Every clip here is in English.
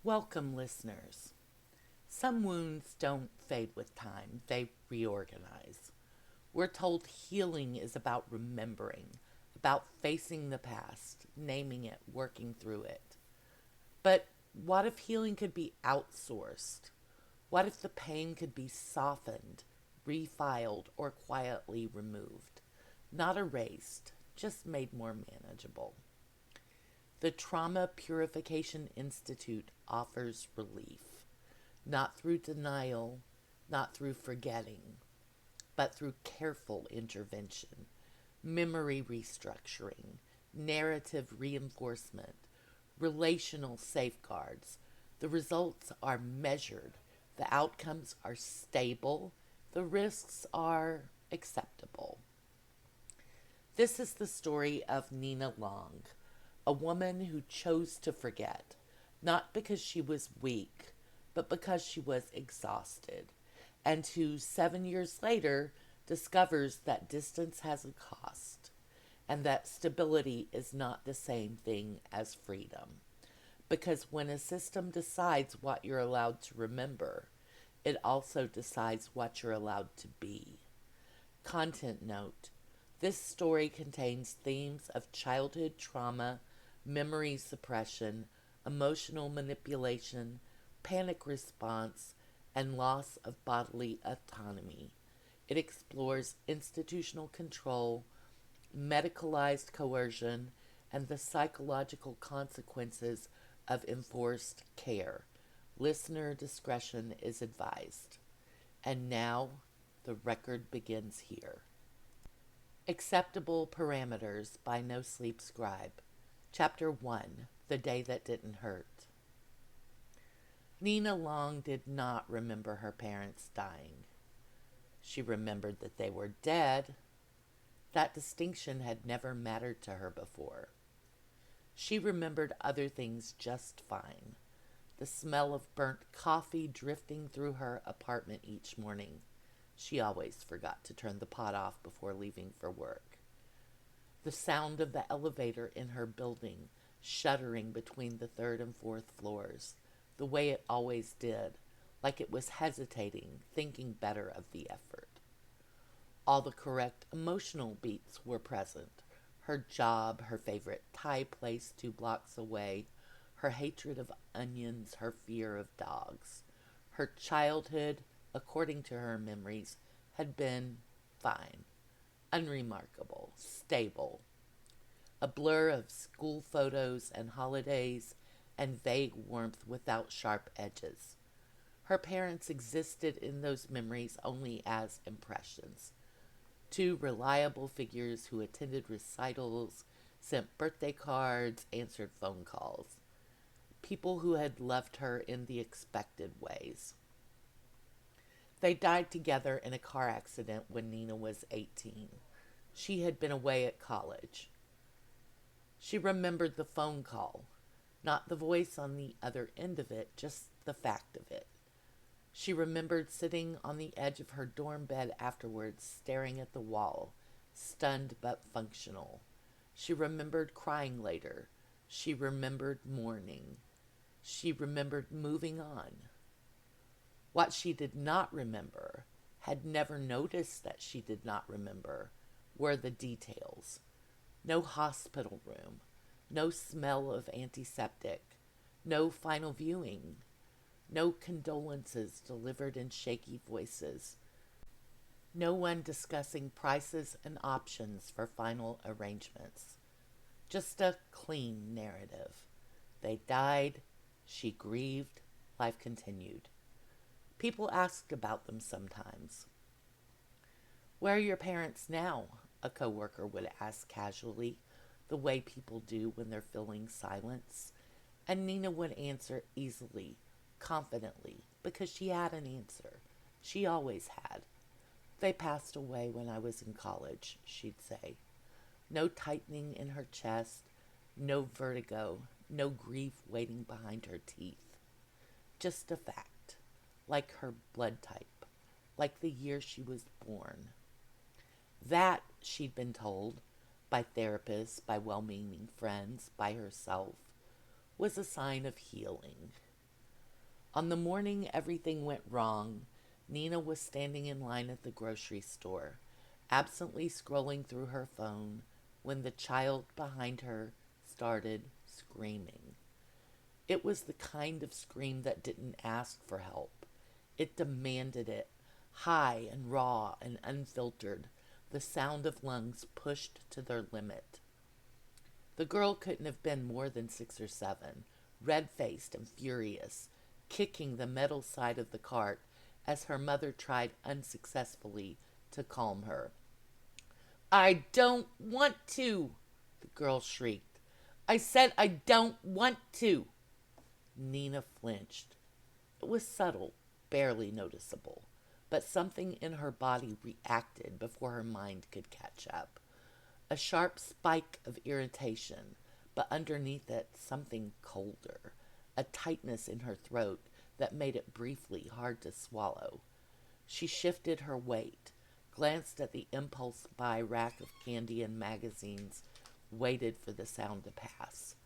Welcome, listeners. Some wounds don't fade with time, they reorganize. We're told healing is about remembering, about facing the past, naming it, working through it. But what if healing could be outsourced? What if the pain could be softened, refiled, or quietly removed? Not erased, just made more manageable. The Trauma Purification Institute offers relief, not through denial, not through forgetting, but through careful intervention, memory restructuring, narrative reinforcement, relational safeguards. The results are measured, the outcomes are stable, the risks are acceptable. This is the story of Nina Long, a woman who chose to forget, not because she was weak, but because she was exhausted, and who 7 years later discovers that distance has a cost, and that stability is not the same thing as freedom. Because when a system decides what you're allowed to remember, it also decides what you're allowed to be. Content note: this story contains themes of childhood trauma, memory suppression, emotional manipulation, panic response, and loss of bodily autonomy. It explores institutional control, medicalized coercion, and the psychological consequences of enforced care. Listener discretion is advised. And now, the record begins here. Acceptable Parameters by NoSleep Scribe. Chapter 1: The Day That Didn't Hurt. Nina Long did not remember her parents dying. She remembered that they were dead. That distinction had never mattered to her before. She remembered other things just fine. The smell of burnt coffee drifting through her apartment each morning. She always forgot to turn the pot off before leaving for work. The sound of the elevator in her building, shuddering between the third and fourth floors, the way it always did, like it was hesitating, thinking better of the effort. All the correct emotional beats were present: her job, her favorite Thai place 2 blocks away, her hatred of onions, her fear of dogs. Her childhood, according to her memories, had been fine, unremarkable, stable. A blur of school photos and holidays and vague warmth without sharp edges. Her parents existed in those memories only as impressions. 2 reliable figures who attended recitals, sent birthday cards, answered phone calls. People who had loved her in the expected ways. They died together in a car accident when Nina was 18. She had been away at college. She remembered the phone call, not the voice on the other end of it, just the fact of it. She remembered sitting on the edge of her dorm bed afterwards, staring at the wall, stunned but functional. She remembered crying later. She remembered mourning. She remembered moving on. What she did not remember, had never noticed that she did not remember, were the details. No hospital room, no smell of antiseptic, no final viewing, no condolences delivered in shaky voices, no one discussing prices and options for final arrangements. Just a clean narrative. They died, she grieved, life continued. People asked about them sometimes. "Where are your parents now?" a coworker would ask casually, the way people do when they're filling silence. And Nina would answer easily, confidently, because she had an answer. She always had. "They passed away when I was in college," she'd say. No tightening in her chest, no vertigo, no grief waiting behind her teeth. Just a fact, like her blood type, like the year she was born. That, she'd been told, by therapists, by well-meaning friends, by herself, was a sign of healing. On the morning everything went wrong, Nina was standing in line at the grocery store, absently scrolling through her phone, when the child behind her started screaming. It was the kind of scream that didn't ask for help. It demanded it, high and raw and unfiltered, the sound of lungs pushed to their limit. The girl couldn't have been more than 6 or 7, red-faced and furious, kicking the metal side of the cart as her mother tried unsuccessfully to calm her. "I don't want to," the girl shrieked. "I said I don't want to." Nina flinched. It was subtle, barely noticeable, but something in her body reacted before her mind could catch up. A sharp spike of irritation, but underneath it something colder, a tightness in her throat that made it briefly hard to swallow. She shifted her weight, glanced at the impulse buy rack of candy and magazines, waited for the sound to pass.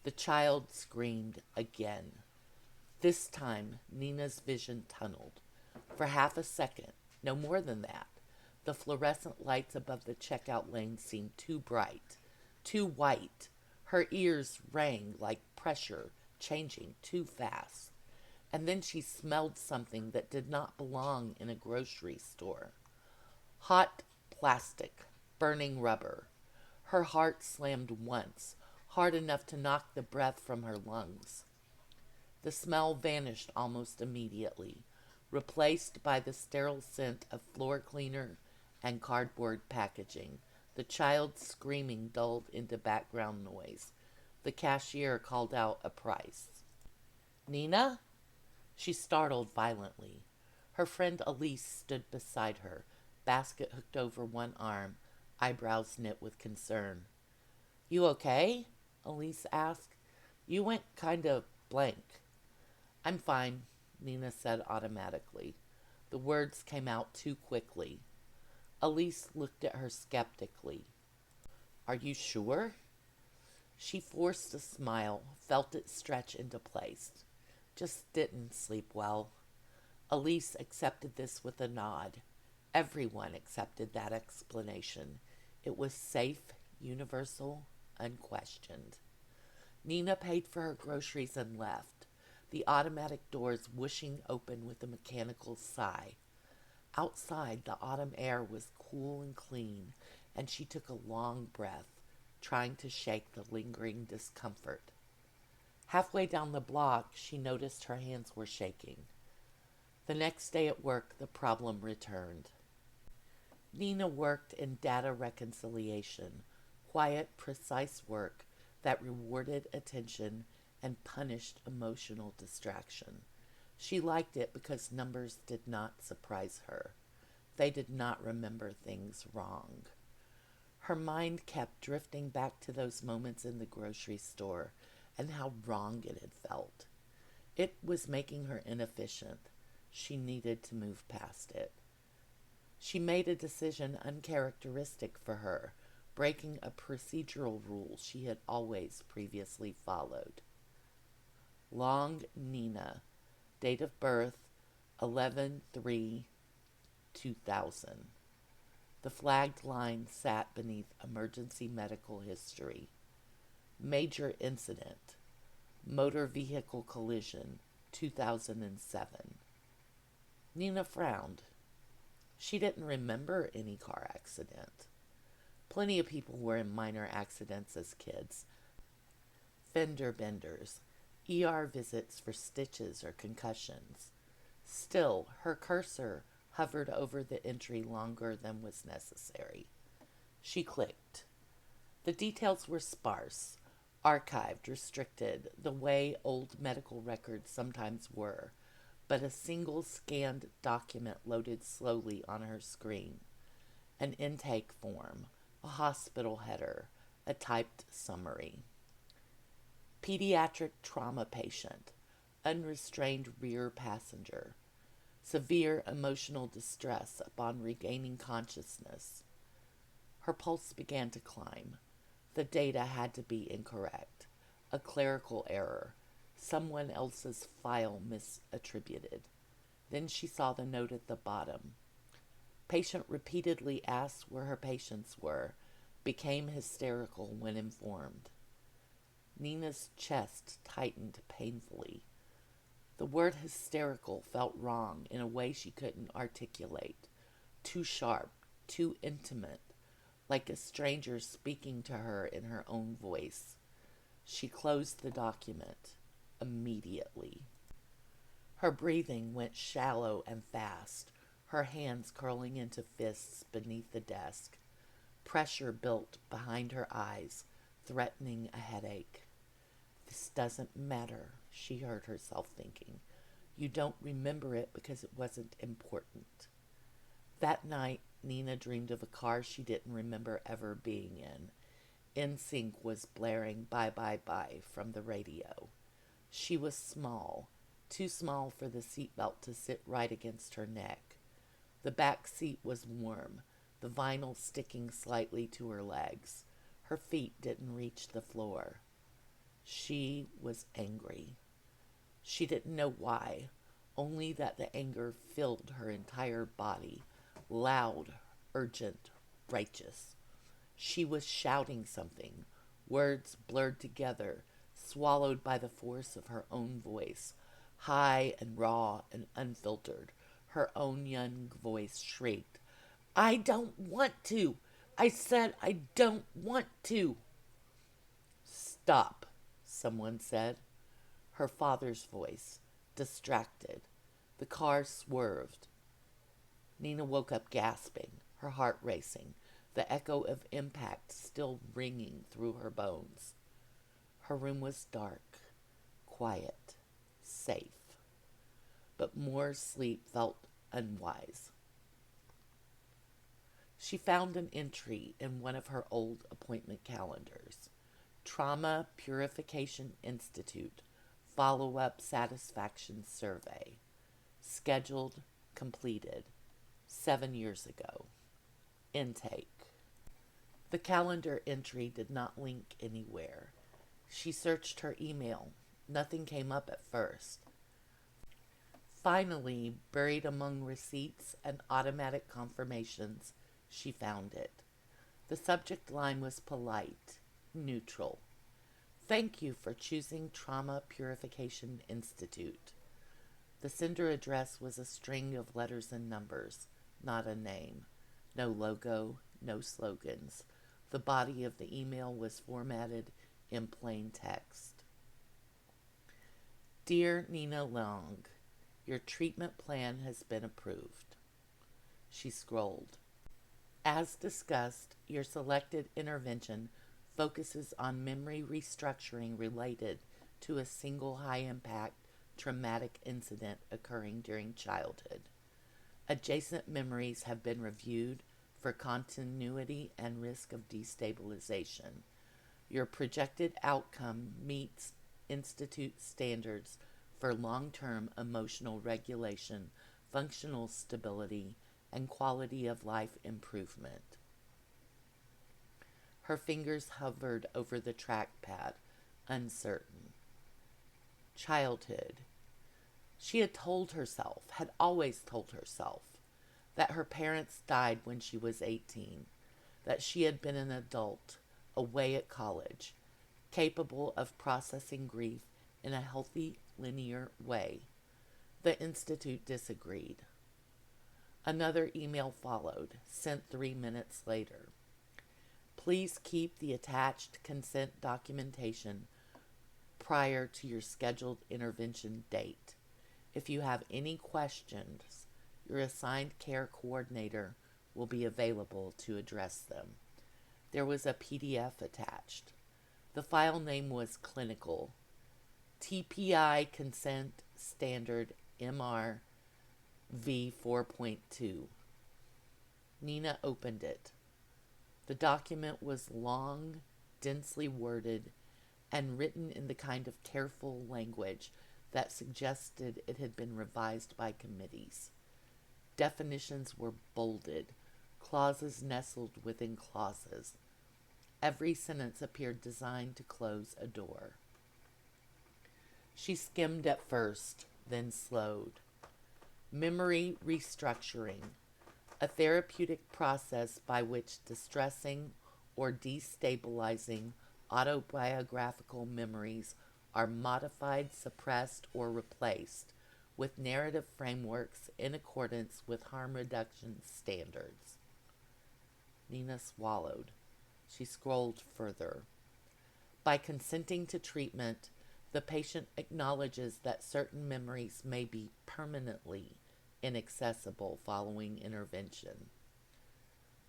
The child screamed again. This time, Nina's vision tunneled. For half a second, no more than that, the fluorescent lights above the checkout lane seemed too bright, too white. Her ears rang like pressure changing too fast. And then she smelled something that did not belong in a grocery store. Hot plastic, burning rubber. Her heart slammed once, hard enough to knock the breath from her lungs. The smell vanished almost immediately, replaced by the sterile scent of floor cleaner and cardboard packaging. The child's screaming dulled into background noise. The cashier called out a price. "Nina?" She startled violently. Her friend Elise stood beside her, basket hooked over one arm, eyebrows knit with concern. "You okay?" Elise asked. "You went kind of blank." "I'm fine," Nina said automatically. The words came out too quickly. Elise looked at her skeptically. "Are you sure?" She forced a smile, felt it stretch into place. "Just didn't sleep well." Elise accepted this with a nod. Everyone accepted that explanation. It was safe, universal, unquestioned. Nina paid for her groceries and left, the automatic doors whooshing open with a mechanical sigh. Outside, the autumn air was cool and clean, and she took a long breath, trying to shake the lingering discomfort. Halfway down the block, she noticed her hands were shaking. The next day at work, the problem returned. Nina worked in data reconciliation, quiet, precise work that rewarded attention and punished emotional distraction. She liked it because numbers did not surprise her. They did not remember things wrong. Her mind kept drifting back to those moments in the grocery store and how wrong it had felt. It was making her inefficient. She needed to move past it. She made a decision uncharacteristic for her, breaking a procedural rule she had always previously followed. Long Nina, date of birth 11/3/2000. The flagged line sat beneath emergency medical history. Major incident, motor vehicle collision, 2007. Nina frowned. She didn't remember any car accident. Plenty of people were in minor accidents as kids. Fender benders, ER visits for stitches or concussions. Still, her cursor hovered over the entry longer than was necessary. She clicked. The details were sparse, archived, restricted, the way old medical records sometimes were, but a single scanned document loaded slowly on her screen. An intake form, a hospital header, a typed summary. Pediatric trauma patient, unrestrained rear passenger, severe emotional distress upon regaining consciousness. Her pulse began to climb. The data had to be incorrect. A clerical error. Someone else's file misattributed. Then she saw the note at the bottom. Patient repeatedly asked where her patients were, became hysterical when informed. Nina's chest tightened painfully. The word hysterical felt wrong in a way she couldn't articulate. Too sharp, too intimate, like a stranger speaking to her in her own voice. She closed the document immediately. Her breathing went shallow and fast, her hands curling into fists beneath the desk. Pressure built behind her eyes, threatening a headache. This doesn't matter, she heard herself thinking. You don't remember it because it wasn't important. That night, Nina dreamed of a car she didn't remember ever being in. NSYNC was blaring Bye Bye Bye from the radio. She was small, too small for the seatbelt to sit right against her neck. The back seat was warm, the vinyl sticking slightly to her legs. Her feet didn't reach the floor. She was angry. She didn't know why, only that the anger filled her entire body, loud, urgent, righteous. She was shouting something, words blurred together, swallowed by the force of her own voice, high and raw and unfiltered. Her own young voice shrieked, I don't want to! I said I don't want to! Stop, someone said. Her father's voice, distracted. The car swerved. Nina woke up gasping, her heart racing, the echo of impact still ringing through her bones. Her room was dark, quiet, safe. But more sleep felt unwise. She found an entry in one of her old appointment calendars. Trauma Purification Institute, follow-up satisfaction survey. Scheduled, completed, 7 years ago. Intake. The calendar entry did not link anywhere. She searched her email. Nothing came up at first. Finally, buried among receipts and automatic confirmations, she found it. The subject line was polite, neutral. Thank you for choosing Trauma Purification Institute. The sender address was a string of letters and numbers, not a name. No logo, no slogans. The body of the email was formatted in plain text. Dear Nina Long, your treatment plan has been approved. She scrolled. As discussed, your selected intervention focuses on memory restructuring related to a single high-impact traumatic incident occurring during childhood. Adjacent memories have been reviewed for continuity and risk of destabilization. Your projected outcome meets Institute standards for long-term emotional regulation, functional stability, and quality of life improvement. Her fingers hovered over the trackpad, uncertain. Childhood. She had always told herself, that her parents died when she was 18, that she had been an adult, away at college, capable of processing grief in a healthy, linear way. The Institute disagreed. Another email followed, sent 3 minutes later. Please keep the attached consent documentation prior to your scheduled intervention date. If you have any questions, your assigned care coordinator will be available to address them. There was a PDF attached. The file name was Clinical. TPI Consent Standard MR V4.2. Nina opened it. The document was long, densely worded, and written in the kind of careful language that suggested it had been revised by committees. Definitions were bolded, clauses nestled within clauses. Every sentence appeared designed to close a door. She skimmed at first, then slowed. Memory restructuring, a therapeutic process by which distressing or destabilizing autobiographical memories are modified, suppressed, or replaced with narrative frameworks in accordance with harm reduction standards. Nina swallowed. She scrolled further. By consenting to treatment, the patient acknowledges that certain memories may be permanently inaccessible following intervention.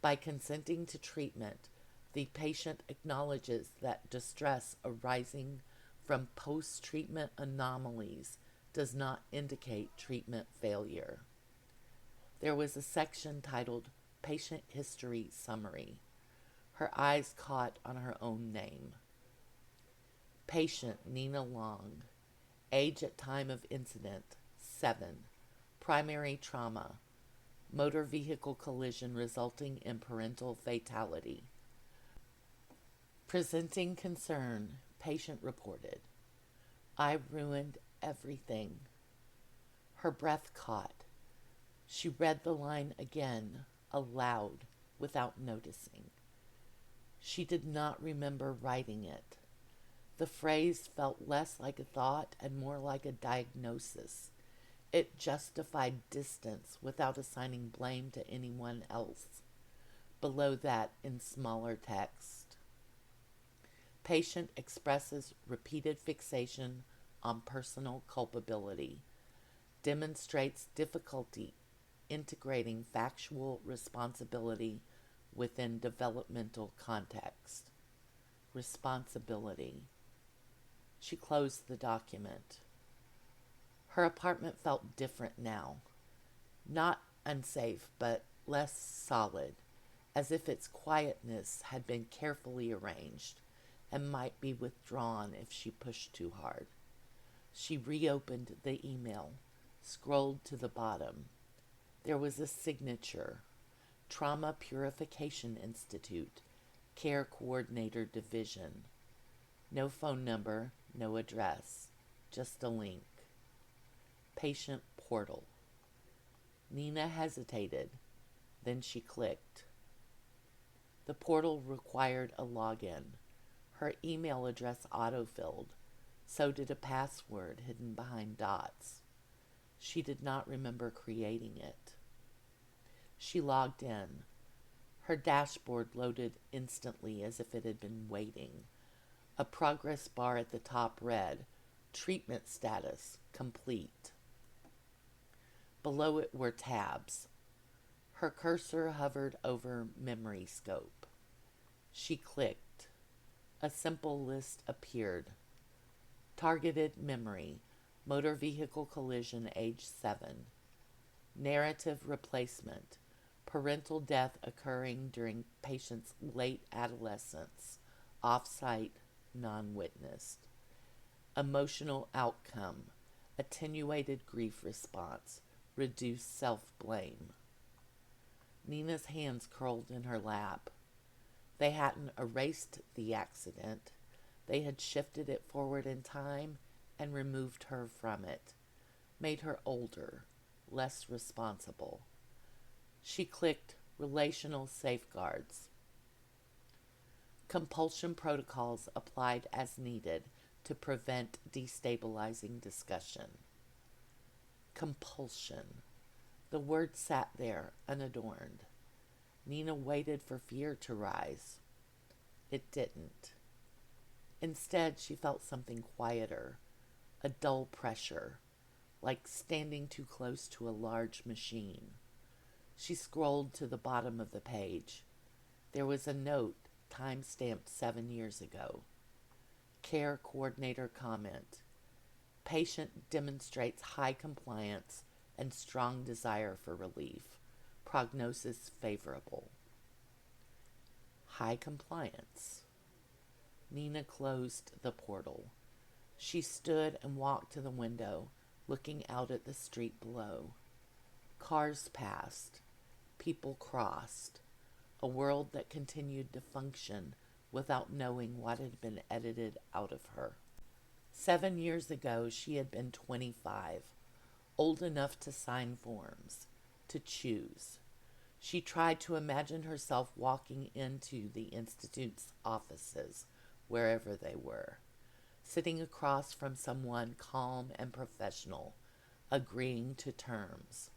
By consenting to treatment, the patient acknowledges that distress arising from post-treatment anomalies does not indicate treatment failure. There was a section titled Patient History Summary. Her eyes caught on her own name. Patient Nina Long. Age at time of incident, 7. Primary trauma, motor vehicle collision resulting in parental fatality. Presenting concern, patient reported, I ruined everything. Her breath caught. She read the line again, aloud, without noticing. She did not remember writing it. The phrase felt less like a thought and more like a diagnosis. It justified distance without assigning blame to anyone else. Below that, in smaller text, patient expresses repeated fixation on personal culpability, demonstrates difficulty integrating factual responsibility within developmental context. Responsibility. She closed the document. Her apartment felt different now. Not unsafe, but less solid, as if its quietness had been carefully arranged and might be withdrawn if she pushed too hard. She reopened the email, scrolled to the bottom. There was a signature, Trauma Purification Institute, Care Coordinator Division. No phone number, no address, just a link. Patient portal. Nina hesitated, then she clicked. The portal required a login. Her email address autofilled. So did a password hidden behind dots. She did not remember creating it. She logged in. Her dashboard loaded instantly as if it had been waiting. A progress bar at the top read, Treatment Status, Complete. Below it were tabs. Her cursor hovered over Memory Scope. She clicked. A simple list appeared. Targeted memory, motor vehicle collision, age 7. Narrative replacement, parental death occurring during patient's late adolescence, off-site, non-witnessed. Emotional outcome, attenuated grief response, reduced self-blame. Nina's hands curled in her lap. They hadn't erased the accident. They had shifted it forward in time and removed her from it, made her older, less responsible. She clicked Relational Safeguards. Compulsion protocols applied as needed to prevent destabilizing discussion. Compulsion. The word sat there, unadorned. Nina waited for fear to rise. It didn't. Instead, she felt something quieter, a dull pressure, like standing too close to a large machine. She scrolled to the bottom of the page. There was a note, time-stamped 7 years ago. Care Coordinator comment. Patient demonstrates high compliance and strong desire for relief. Prognosis favorable. High compliance. Nina closed the portal. She stood and walked to the window, looking out at the street below. Cars passed. People crossed. A world that continued to function without knowing what had been edited out of her. 7 years ago, she had been 25, old enough to sign forms, to choose. She tried to imagine herself walking into the Institute's offices, wherever they were, sitting across from someone calm and professional, agreeing to terms.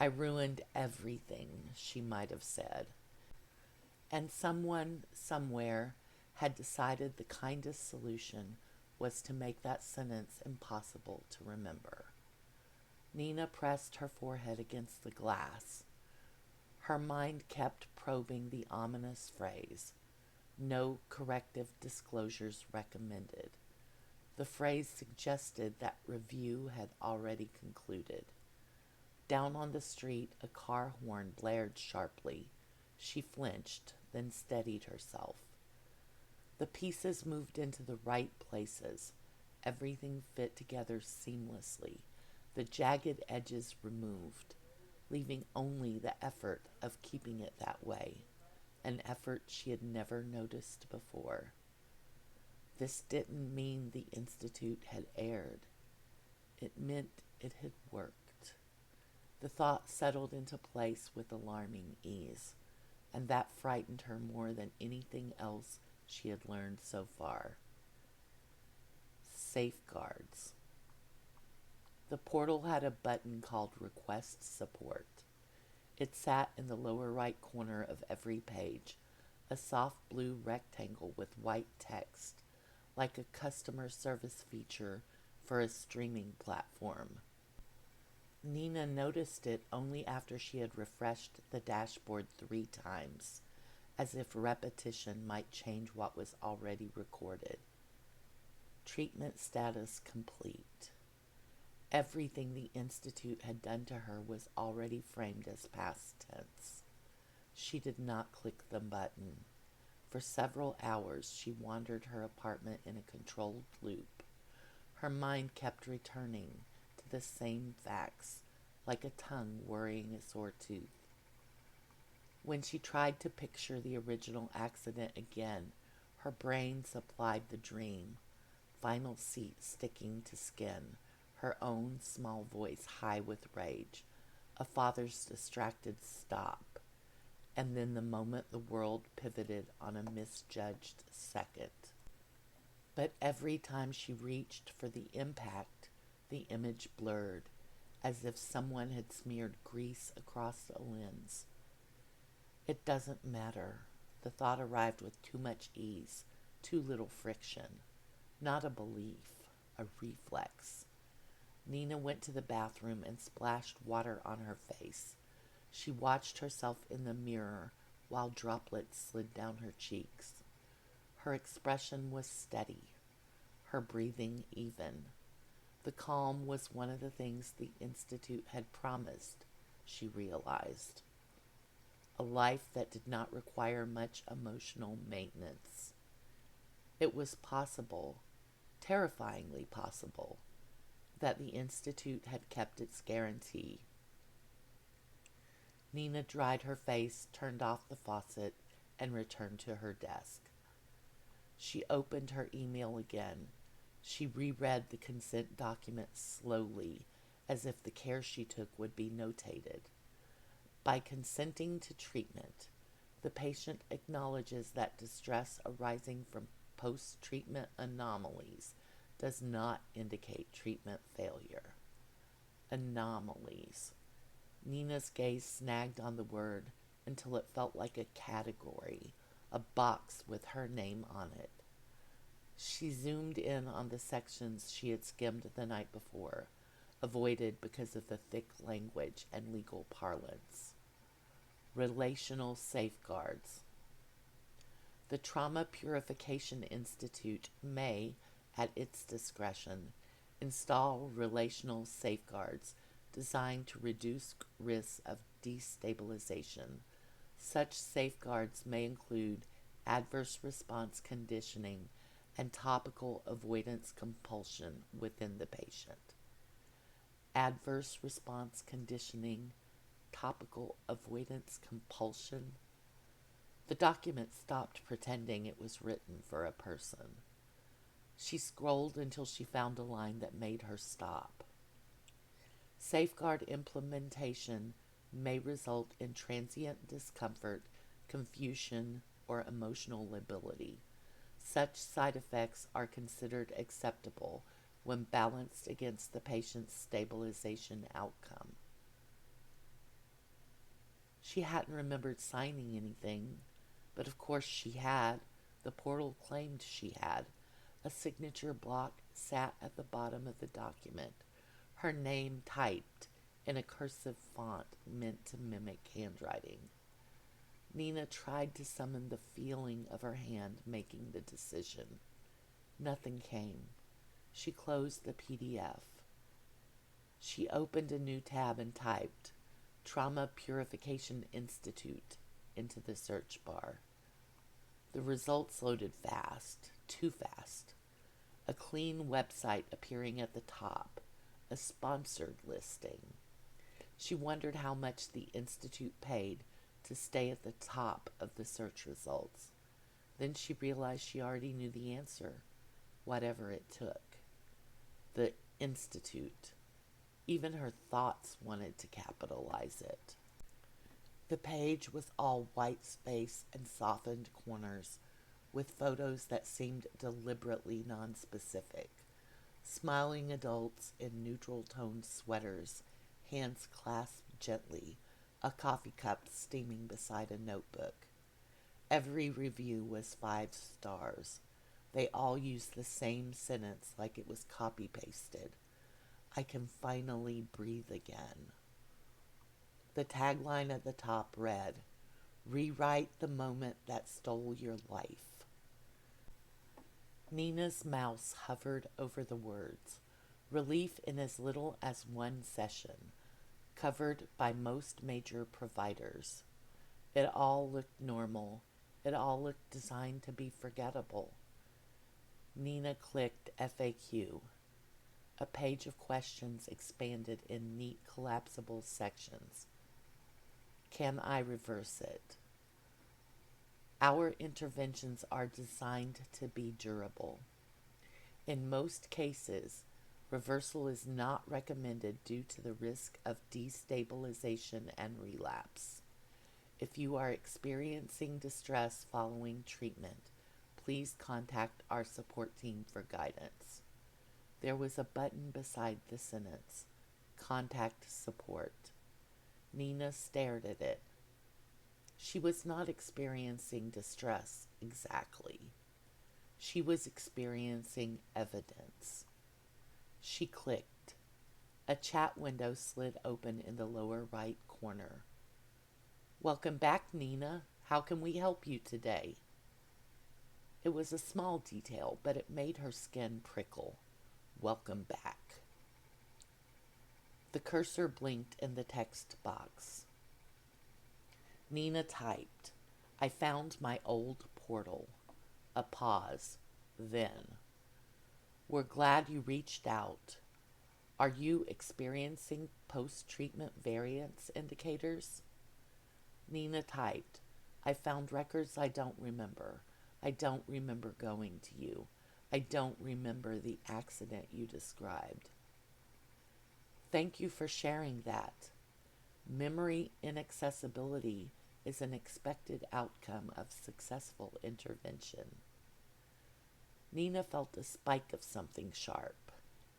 I ruined everything, she might have said. And someone somewhere had decided the kindest solution was to make that sentence impossible to remember. Nina pressed her forehead against the glass. Her mind kept probing the ominous phrase, "No corrective disclosures recommended." The phrase suggested that review had already concluded. Down on the street, a car horn blared sharply. She flinched, then steadied herself. The pieces moved into the right places. Everything fit together seamlessly, the jagged edges removed, leaving only the effort of keeping it that way, an effort she had never noticed before. This didn't mean the Institute had erred. It meant it had worked. The thought settled into place with alarming ease, and that frightened her more than anything else she had learned so far. Safeguards. The portal had a button called Request Support. It sat in the lower right corner of every page, a soft blue rectangle with white text, like a customer service feature for a streaming platform. Nina noticed it only after she had refreshed the dashboard 3 times, as if repetition might change what was already recorded. Treatment status complete. Everything the Institute had done to her was already framed as past tense. She did not click the button. For several hours she wandered her apartment in a controlled loop. Her mind kept returning to the same facts, like a tongue worrying a sore tooth. When she tried to picture the original accident again, her brain supplied the dream. Final seat sticking to skin, her own small voice high with rage, a father's distracted stop, and then the moment the world pivoted on a misjudged second. But every time she reached for the impact, the image blurred, as if someone had smeared grease across the lens. It doesn't matter. The thought arrived with too much ease, too little friction. Not a belief, a reflex. Nina went to the bathroom and splashed water on her face. She watched herself in the mirror while droplets slid down her cheeks. Her expression was steady, her breathing even. The calm was one of the things the Institute had promised, she realized. A life that did not require much emotional maintenance. It was possible, terrifyingly possible, that the Institute had kept its guarantee. Nina dried her face, turned off the faucet, and returned to her desk. She opened her email again. She reread the consent document slowly, as if the care she took would be notated. By consenting to treatment, the patient acknowledges that distress arising from post-treatment anomalies does not indicate treatment failure. Anomalies. Nina's gaze snagged on the word until it felt like a category, a box with her name on it. She zoomed in on the sections she had skimmed the night before, avoided because of the thick language and legal parlance. Relational safeguards. The Trauma Purification Institute may, at its discretion, install relational safeguards designed to reduce risks of destabilization. Such safeguards may include adverse response conditioning and topical avoidance compulsion within the patient. Adverse response conditioning, topical avoidance compulsion. The document stopped pretending it was written for a person. She scrolled until she found a line that made her stop. Safeguard implementation may result in transient discomfort, confusion, or emotional lability. Such side effects are considered acceptable when balanced against the patient's stabilization outcome. She hadn't remembered signing anything, but of course she had. The portal claimed she had. A signature block sat at the bottom of the document, her name typed in a cursive font meant to mimic handwriting. Nina tried to summon the feeling of her hand making the decision. Nothing came. She closed the PDF. She opened a new tab and typed Trauma Purification Institute into the search bar. The results loaded fast, too fast. A clean website appearing at the top, a sponsored listing. She wondered how much the Institute paid to stay at the top of the search results. Then she realized she already knew the answer, whatever it took. The Institute. Even her thoughts wanted to capitalize it. The page was all white space and softened corners, with photos that seemed deliberately nonspecific. Smiling adults in neutral-toned sweaters, hands clasped gently, a coffee cup steaming beside a notebook. Every review was 5 stars. They all used the same sentence like it was copy-pasted. I can finally breathe again. The tagline at the top read, Rewrite the moment that stole your life. Nina's mouse hovered over the words, relief in as little as 1 session, covered by most major providers. It all looked normal. It all looked designed to be forgettable. Nina clicked FAQ. A page of questions expanded in neat collapsible sections. Can I reverse it? Our interventions are designed to be durable. In most cases, reversal is not recommended due to the risk of destabilization and relapse. If you are experiencing distress following treatment, please contact our support team for guidance. There was a button beside the sentence, Contact Support. Nina stared at it. She was not experiencing distress exactly. She was experiencing evidence. She clicked. A chat window slid open in the lower right corner. Welcome back, Nina. How can we help you today? It was a small detail, but it made her skin prickle. Welcome back. The cursor blinked in the text box. Nina typed, I found my old portal. A pause. Then. We're glad you reached out. Are you experiencing post-treatment variance indicators? Nina typed, I found records I don't remember. I don't remember going to you. I don't remember the accident you described. Thank you for sharing that. Memory inaccessibility is an expected outcome of successful intervention. Nina felt a spike of something sharp.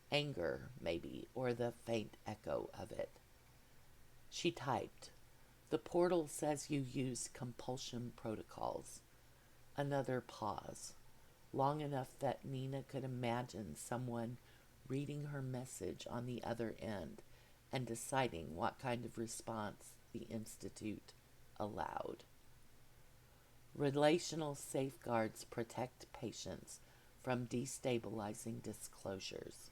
Anger, maybe, or the faint echo of it. She typed, the portal says you use compulsion protocols. Another pause, long enough that Nina could imagine someone reading her message on the other end and deciding what kind of response the Institute allowed. Relational safeguards protect patients from destabilizing disclosures.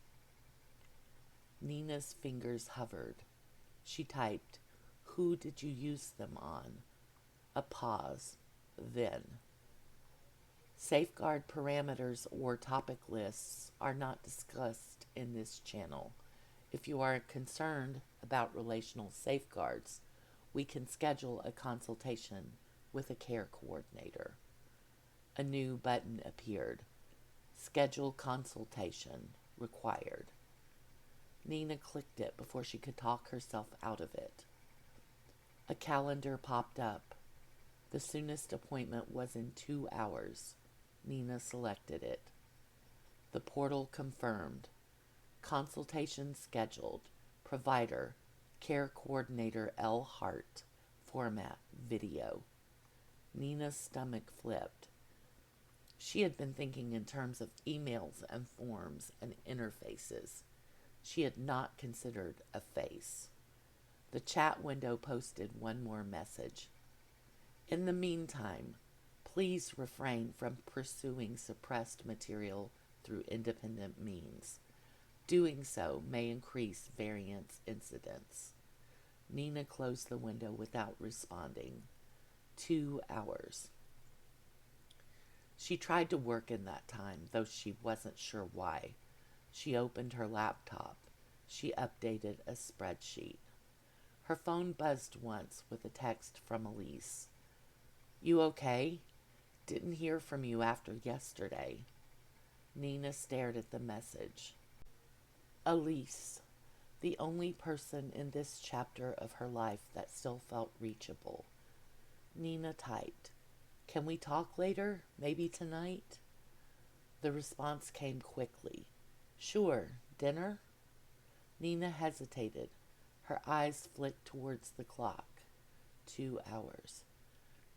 Nina's fingers hovered. She typed, who did you use them on? A pause. Then. Safeguard parameters or topic lists are not discussed in this channel. If you are concerned about relational safeguards, we can schedule a consultation with a care coordinator. A new button appeared. Schedule consultation. Required. Nina clicked it before she could talk herself out of it. A calendar popped up. The soonest appointment was in 2 hours. Nina selected it. The portal confirmed. Consultation scheduled. Provider, Care Coordinator L. Hart. Format, video. Nina's stomach flipped. She had been thinking in terms of emails and forms and interfaces. She had not considered a face. The chat window posted one more message. In the meantime, please refrain from pursuing suppressed material through independent means. Doing so may increase variance incidence. Nina closed the window without responding. 2 hours. She tried to work in that time, though she wasn't sure why. She opened her laptop. She updated a spreadsheet. Her phone buzzed once with a text from Elise. You okay? Didn't hear from you after yesterday. Nina stared at the message. Elise, the only person in this chapter of her life that still felt reachable. Nina typed, Can we talk later? Maybe tonight? The response came quickly. Sure, dinner? Nina hesitated. Her eyes flicked towards the clock. 2 hours.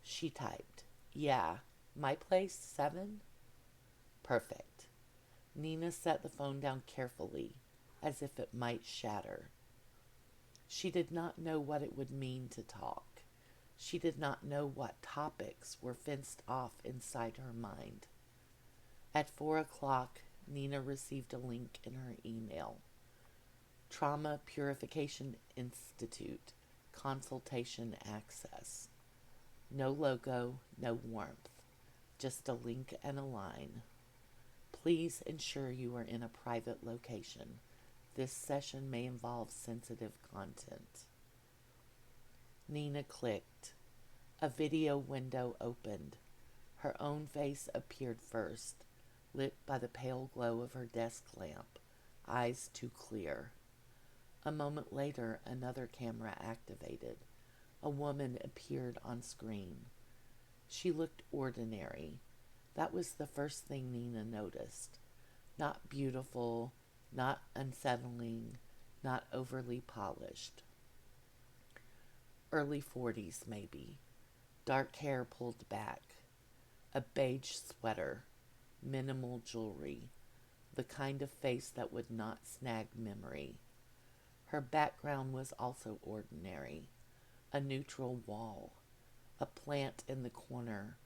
She typed, Yeah, my place, 7? Perfect. Nina set the phone down carefully, as if it might shatter. She did not know what it would mean to talk. She did not know what topics were fenced off inside her mind. At 4 o'clock, Nina received a link in her email. Trauma Purification Institute, consultation access. No logo, no warmth, just a link and a line. Please ensure you are in a private location. This session may involve sensitive content. Nina clicked. A video window opened. Her own face appeared first, lit by the pale glow of her desk lamp, eyes too clear. A moment later, another camera activated. A woman appeared on screen. She looked ordinary. That was the first thing Nina noticed. Not beautiful, not unsettling, not overly polished. Early 40s, maybe. Dark hair pulled back. A beige sweater. Minimal jewelry. The kind of face that would not snag memory. Her background was also ordinary. A neutral wall. A plant in the corner.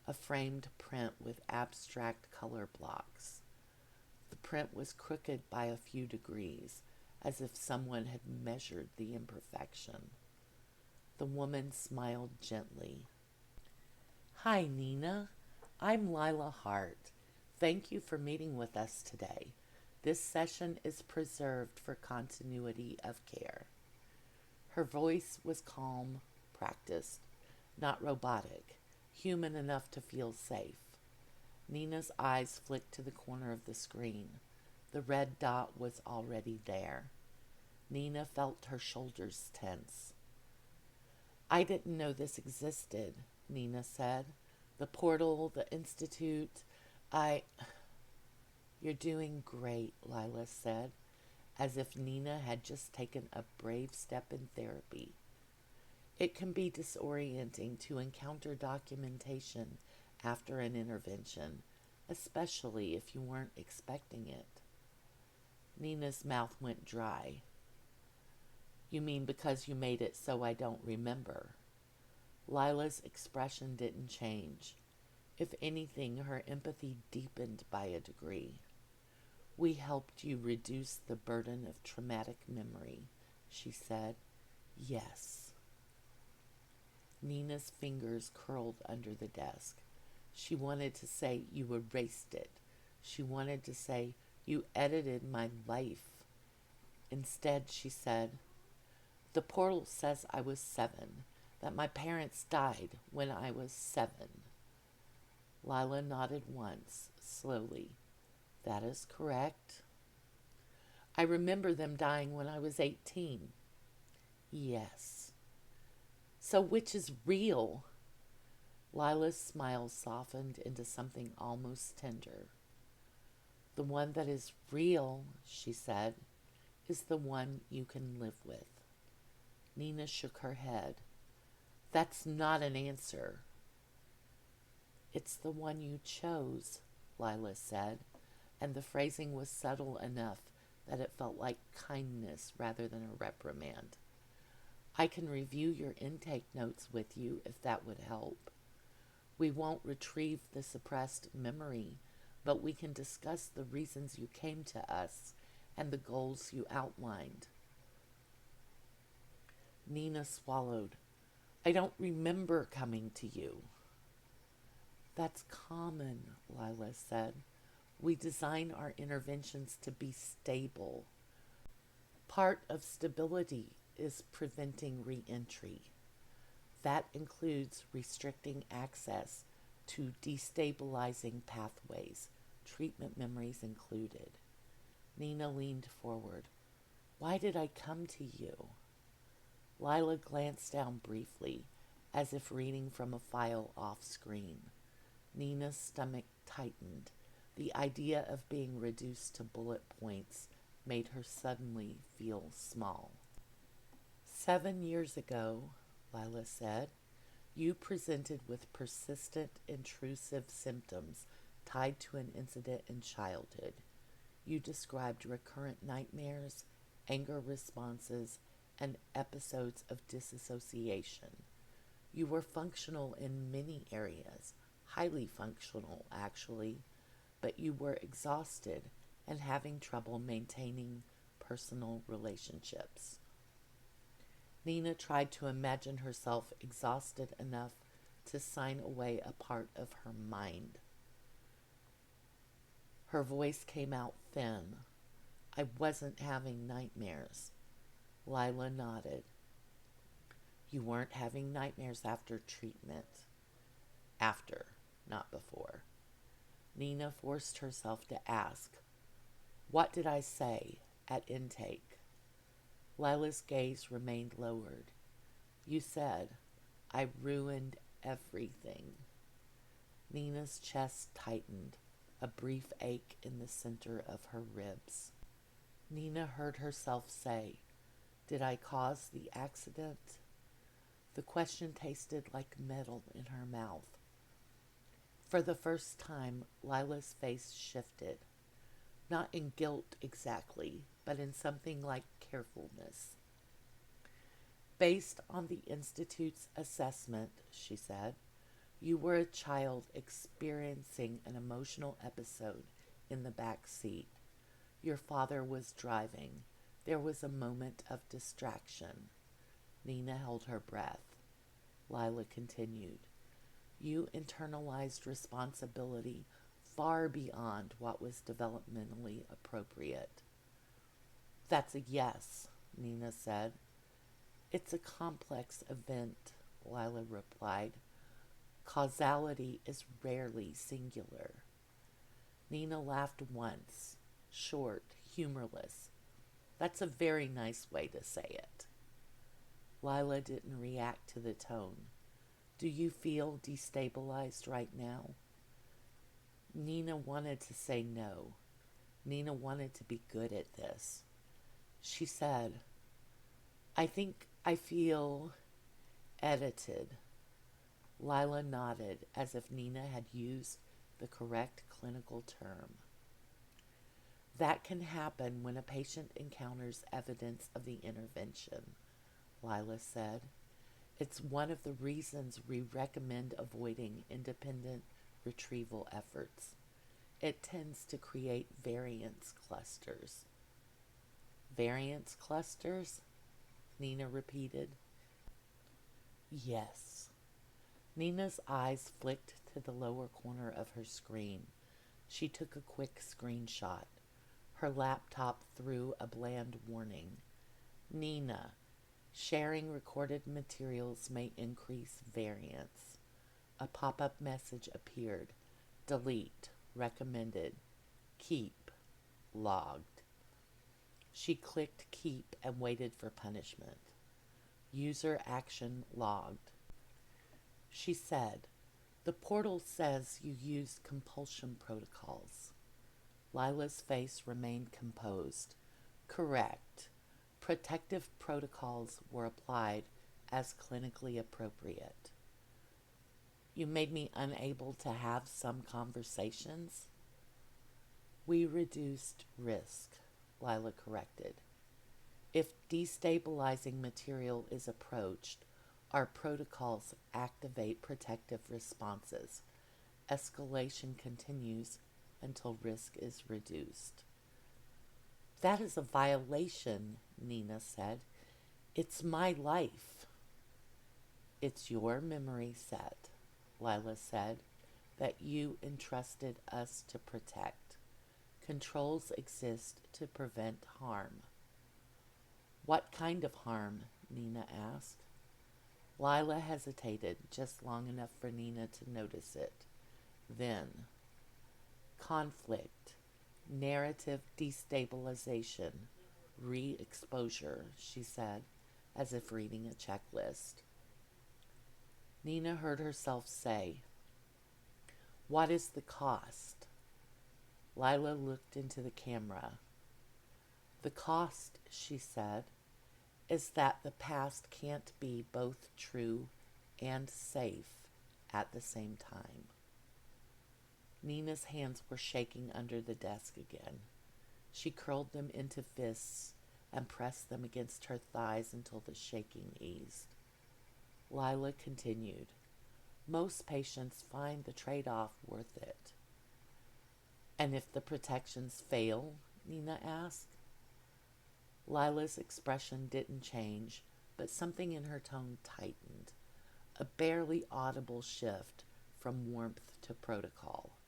A framed print with abstract color blocks. The print was crooked by a few degrees, as if someone had measured the imperfection. The woman smiled gently. Hi, Nina. I'm Lila Hart. Thank you for meeting with us today. This session is preserved for continuity of care. Her voice was calm, practiced, not robotic, human enough to feel safe. Nina's eyes flicked to the corner of the screen. The red dot was already there. Nina felt her shoulders tense. I didn't know this existed, Nina said. The portal, the institute, You're doing great, Lila said, as if Nina had just taken a brave step in therapy. It can be disorienting to encounter documentation after an intervention, especially if you weren't expecting it. Nina's mouth went dry. You mean because you made it so I don't remember? Lila's expression didn't change. If anything, her empathy deepened by a degree. We helped you reduce the burden of traumatic memory, she said. Yes. Nina's fingers curled under the desk. She wanted to say, you erased it. She wanted to say, you edited my life. Instead, she said, the portal says I was 7, that my parents died when I was 7. Lila nodded once, slowly. That is correct. I remember them dying when I was 18. Yes. So which is real? Lila's smile softened into something almost tender. The one that is real, she said, is the one you can live with. Nina shook her head. That's not an answer. It's the one you chose, Lila said, and the phrasing was subtle enough that it felt like kindness rather than a reprimand. I can review your intake notes with you if that would help. We won't retrieve the suppressed memory, but we can discuss the reasons you came to us and the goals you outlined. Nina swallowed. I don't remember coming to you. That's common, Lila said. We design our interventions to be stable. Part of stability is preventing re-entry. That includes restricting access to destabilizing pathways, treatment memories included. Nina leaned forward. Why did I come to you? Lila glanced down briefly, as if reading from a file off screen. Nina's stomach tightened. The idea of being reduced to bullet points made her suddenly feel small. 7 years ago, Lila said, you presented with persistent intrusive symptoms tied to an incident in childhood. You described recurrent nightmares, anger responses, and episodes of disassociation. You were functional in many areas, highly functional actually, but you were exhausted and having trouble maintaining personal relationships. Nina tried to imagine herself exhausted enough to sign away a part of her mind. Her voice came out thin. I wasn't having nightmares. Lila nodded. You weren't having nightmares after treatment. After, not before. Nina forced herself to ask, what did I say at intake? Lila's gaze remained lowered. You said, I ruined everything. Nina's chest tightened, a brief ache in the center of her ribs. Nina heard herself say, did I cause the accident? The question tasted like metal in her mouth. For the first time, Lila's face shifted. Not in guilt exactly, but in something like carefulness. Based on the Institute's assessment, she said, you were a child experiencing an emotional episode in the back seat. Your father was driving. There was a moment of distraction. Nina held her breath. Lila continued. You internalized responsibility far beyond what was developmentally appropriate. That's a yes, Nina said. It's a complex event, Lila replied. Causality is rarely singular. Nina laughed once, short, humorless. That's a very nice way to say it. Lila didn't react to the tone. Do you feel destabilized right now? Nina wanted to say no. Nina wanted to be good at this. She said, I think I feel edited. Lila nodded as if Nina had used the correct clinical term. That can happen when a patient encounters evidence of the intervention, Lila said. It's one of the reasons we recommend avoiding independent retrieval efforts. It tends to create variance clusters. Variance clusters? Nina repeated. Yes. Nina's eyes flicked to the lower corner of her screen. She took a quick screenshot. Her laptop threw a bland warning. Nina, sharing recorded materials may increase variance. A pop-up message appeared. Delete. Recommended. Keep. Logged. She clicked keep and waited for punishment. User action logged. She said, "The portal says you used compulsion protocols." Lila's face remained composed. "Correct. Protective protocols were applied as clinically appropriate." "You made me unable to have some conversations?" "We reduced risk," Lila corrected. "If destabilizing material is approached, our protocols activate protective responses. Escalation continues until risk is reduced." "That is a violation," Nina said. "It's my life." "It's your memory set," Lila said, "that you entrusted us to protect. Controls exist to prevent harm." "What kind of harm?" Nina asked. Lila hesitated just long enough for Nina to notice it. Then, "Conflict, narrative destabilization, re-exposure," she said, as if reading a checklist. Nina heard herself say, "What is the cost?" Lila looked into the camera. "The cost," she said, "is that the past can't be both true and safe at the same time." Nina's hands were shaking under the desk again. She curled them into fists and pressed them against her thighs until the shaking eased. Lila continued, "Most patients find the trade-off worth it." "And if the protections fail?" Nina asked. Lila's expression didn't change, but something in her tone tightened, a barely audible shift from warmth to protocol.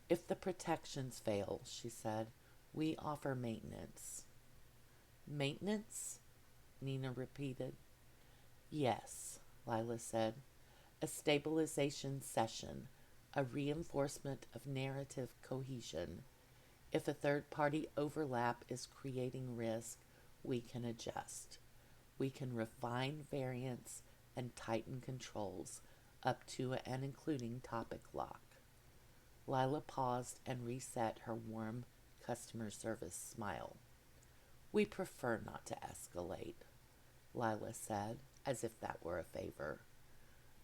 "If the protections fail," she said, "we offer maintenance." "Maintenance?" Nina repeated. "Yes," Lila said, "a stabilization session, a reinforcement of narrative cohesion. If a third-party overlap is creating risk, we can adjust. We can refine variants and tighten controls up to and including topic lock." Lila paused and reset her warm customer service smile. "We prefer not to escalate," Lila said, as if that were a favor.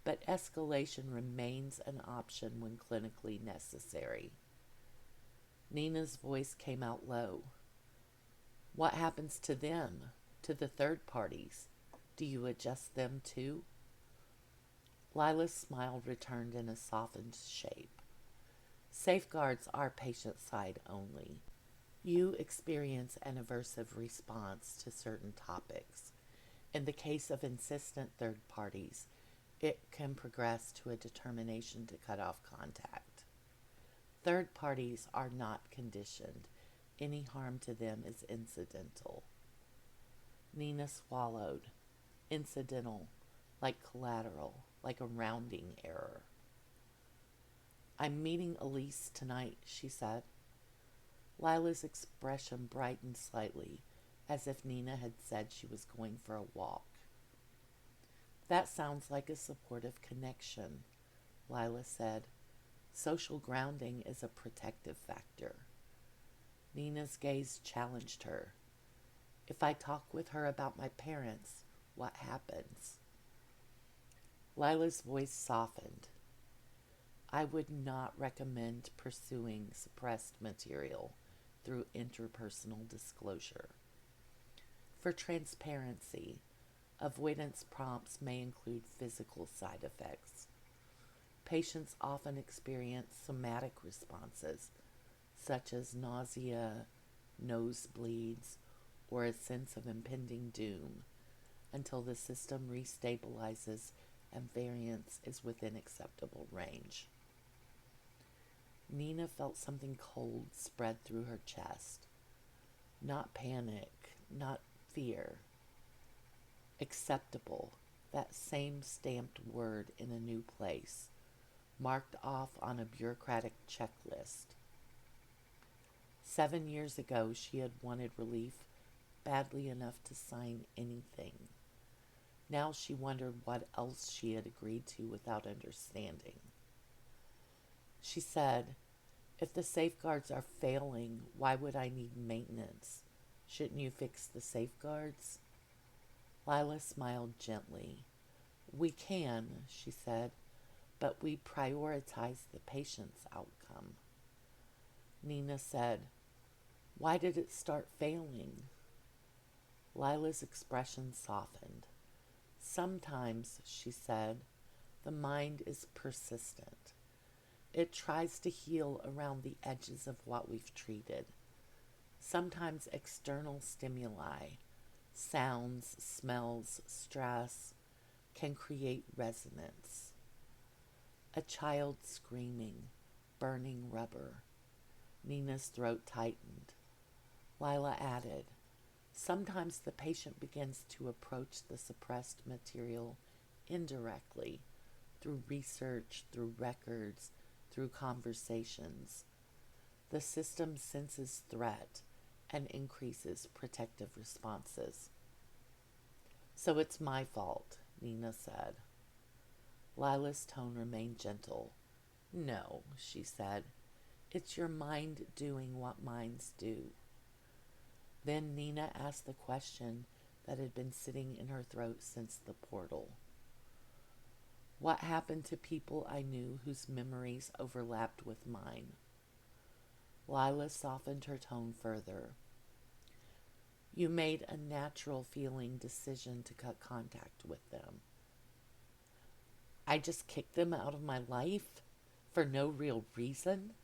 "But escalation remains an option when clinically necessary." Nina's voice came out low. "What happens to them, to the third parties? Do you adjust them too?" Lila's smile returned in a softened shape. "Safeguards are patient side only. You experience an aversive response to certain topics. In the case of insistent third parties, it can progress to a determination to cut off contact. Third parties are not conditioned. Any harm to them is incidental." Nina swallowed. Incidental, like collateral, like a rounding error. "I'm meeting Elise tonight," she said. Lila's expression brightened slightly, as if Nina had said she was going for a walk. "That sounds like a supportive connection," Lila said. "Social grounding is a protective factor." Nina's gaze challenged her. "If I talk with her about my parents, what happens?" Lila's voice softened. "I would not recommend pursuing suppressed material through interpersonal disclosure. For transparency, avoidance prompts may include physical side effects. Patients often experience somatic responses, such as nausea, nosebleeds, or a sense of impending doom, until the system restabilizes and variance is within acceptable range." Nina felt something cold spread through her chest. Not panic, not fear. Acceptable, that same stamped word in a new place, marked off on a bureaucratic checklist. 7 years ago, she had wanted relief badly enough to sign anything. Now she wondered what else she had agreed to without understanding. She said, "If the safeguards are failing, why would I need maintenance? Shouldn't you fix the safeguards?" Lila smiled gently. "We can," she said, "but we prioritize the patient's outcome." Nina said, "Why did it start failing?" Lila's expression softened. "Sometimes," she said, "the mind is persistent. It tries to heal around the edges of what we've treated. Sometimes external stimuli, sounds, smells, stress, can create resonance. A child screaming, burning rubber." Nina's throat tightened. Lila added, "Sometimes the patient begins to approach the suppressed material indirectly, through research, through records, through conversations. The system senses threat and increases protective responses." "So it's my fault," Nina said. Lila's tone remained gentle. "No," she said, "it's your mind doing what minds do." Then Nina asked the question that had been sitting in her throat since the portal. "What happened to people I knew whose memories overlapped with mine?" Lila softened her tone further. "You made a natural feeling decision to cut contact with them." "I just kicked them out of my life for no real reason?"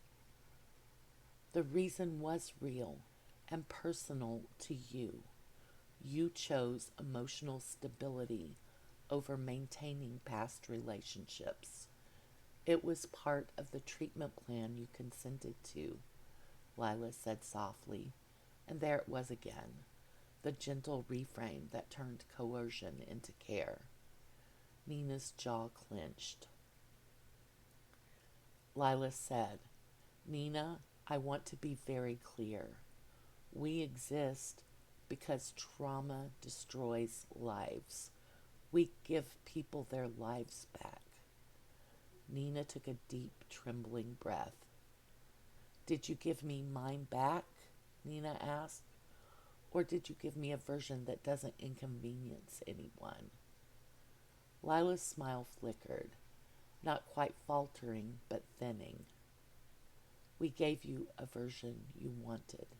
"The reason was real and personal to you. You chose emotional stability over maintaining past relationships. It was part of the treatment plan you consented to," Lila said softly, and there it was again, the gentle reframe that turned coercion into care. Nina's jaw clenched. Lila said, "Nina, I want to be very clear. We exist because trauma destroys lives. We give people their lives back." Nina took a deep, trembling breath. "Did you give me mine back?" Nina asked. "Or did you give me a version that doesn't inconvenience anyone?" Lila's smile flickered, not quite faltering, but thinning. "We gave you a version you wanted,"